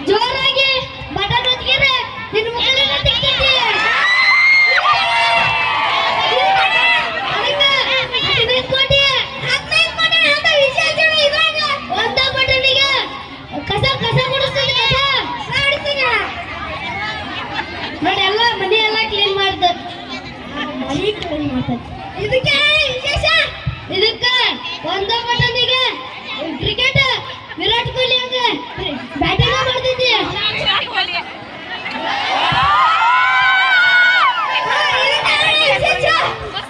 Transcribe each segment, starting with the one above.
ಜೋರಾಗಿ ಬಟನ್ ಒತ್ತಿದ್ರೆ ನಿನ್ನ ಮುಖದಲ್ಲಿ ತಿಕ್ತೈತಿ ಒಂದ ಬಟನಿಗೆ ಕಸ ಕಸ ಗುಡಿಸ್ತೀನಿ ಕಸ ಆಡ್ತೀನಿ ನೋಡಿ ಎಲ್ಲ ಮನೆ ಎಲ್ಲ ಕ್ಲೀನ್ ಮಾಡ್ದ ಮನೆ ಕ್ಲೀನ್ ಮಾಡ್ತದೆ ಇದಕ್ಕೆ ವಿಶೇಷ ಇದಕ್ಕೆ ಒಂದ ಬಟನಿಗೆ ಕ್ರಿಕೆಟ್ ವಿರಾಟ್ ಕೊಹ್ಲಿ ಹಂಗ ಬ್ಯಾಟಿಂಗ್ ಮಾಡ್ತಿದ್ದಿ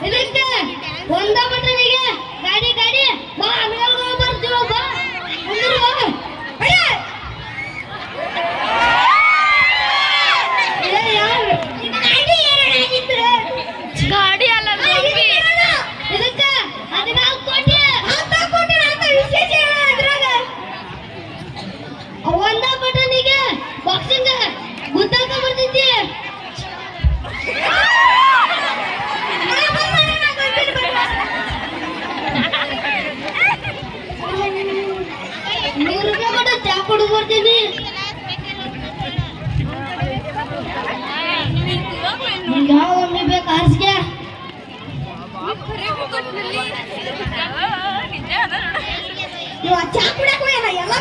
ಇದಕ್ಕೆ ಒಂದ ಬಟನಿಗೆ ಗಾಡಿ ಗಾಡಿ ಬಾ ಆಮೇಲೆ ಬರ್ತೀವ ಬಾ ಮುಂದಿರು ಗಾಡಿ ಅಲ್ಲ ಇದಕ್ಕೆ 14 ಕೋಟಿ ಅಂತ ವಿಶೇಷ ಅದ್ರಾಗ ಒಂದ ಬಟನಿಗೆ ಬಾಕ್ಸಿಂಗ್ ಗುದ್ದಾಕ ಬರ್ತಿದ್ದಿ ₹100 ಕೊಟ್ಟು ಚಾ ಕುಡಿದು ಬರ್ತೀನಿ ಯಾವ ಒಮ್ಮೆ ಬೇಕು ಆರ್ಸ್ಗೆ ಇವ ಚಾ ಕುಡಿಯಕ್ಕೆ ಎಲ್ಲ